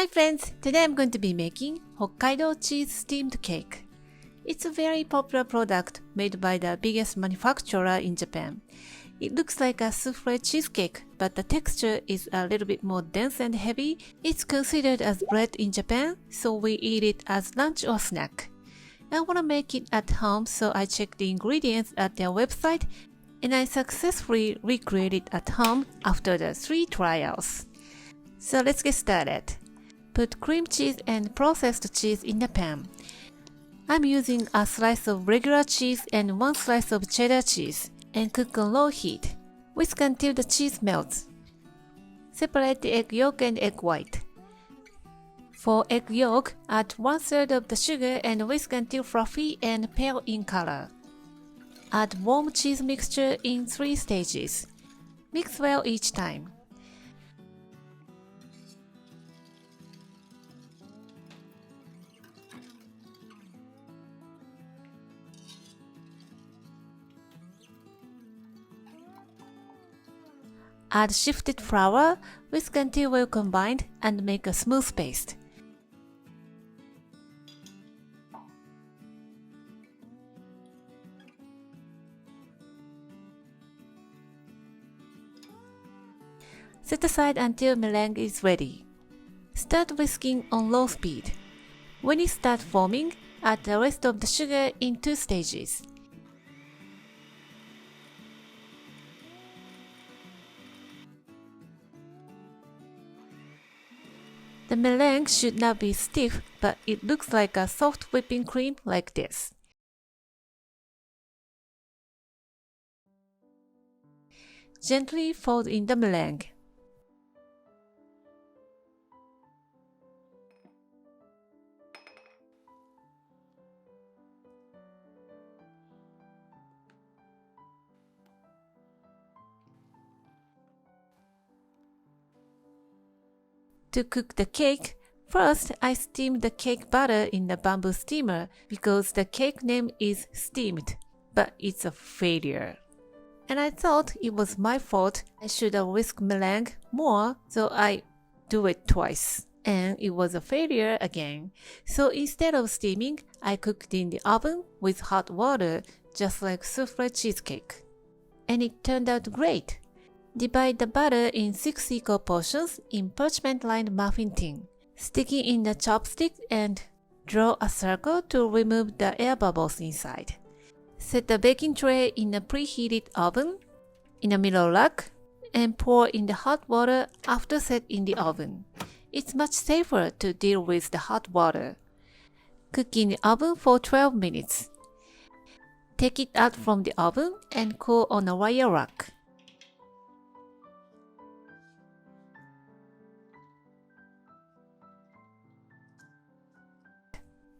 Hi friends! Today I'm going to be making Hokkaido cheese steamed cake. It's a very popular product made by the biggest manufacturer in Japan. It looks like a soufflé cheesecake, but the texture is a little bit more dense and heavy. It's considered as bread in Japan, so we eat it as lunch or snack. I want to make it at home, so I checked the ingredients at their website and I successfully recreated it at home after the 3 trials. So let's get started. Put cream cheese and processed cheese in the pan. I'm using a slice of regular cheese and 1 slice of cheddar cheese and cook on low heat. Whisk until the cheese melts. Separate the egg yolk and egg white. For egg yolk, add 1/3 of the sugar and whisk until fluffy and pale in color. Add warm cheese mixture in 3 stages. Mix well each time. Add sifted flour, whisk until well combined, and make a smooth paste. Set aside until meringue is ready. Start whisking on low speed. When it starts forming, add the rest of the sugar in 2 stages. The meringue should not be stiff, but it looks like a soft whipping cream like this. Gently fold in the meringue. To cook the cake, first I steamed the cake batter in the bamboo steamer because the cake name is steamed, but it's a failure. And I thought it was my fault. I should have whisked meringue more, so I do it twice. And it was a failure again. So instead of steaming, I cooked in the oven with hot water, just like soufflé cheesecake. And it turned out great. Divide the batter in 6 equal portions in parchment-lined muffin tin. Stick it in the chopstick and draw a circle to remove the air bubbles inside. Set the baking tray in a preheated oven in a middle rack and pour in the hot water after set in the oven. It's much safer to deal with the hot water. Cook in the oven for 12 minutes. Take it out from the oven and cool on a wire rack.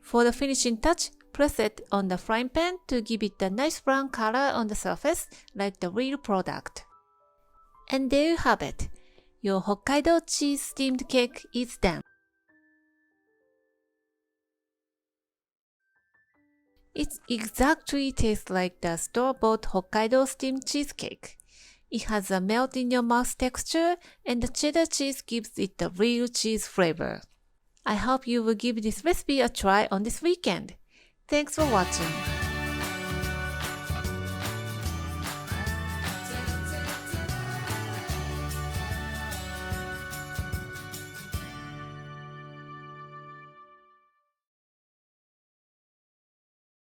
For the finishing touch, press it on the frying pan to give it a nice brown color on the surface like the real product. And there you have it. Your Hokkaido cheese steamed cake is done. It exactly tastes like the store-bought Hokkaido steamed cheesecake. It has a melt-in-your-mouth texture and the cheddar cheese gives it the real cheese flavor. I hope you will give this recipe a try on this weekend. Thanks for watching.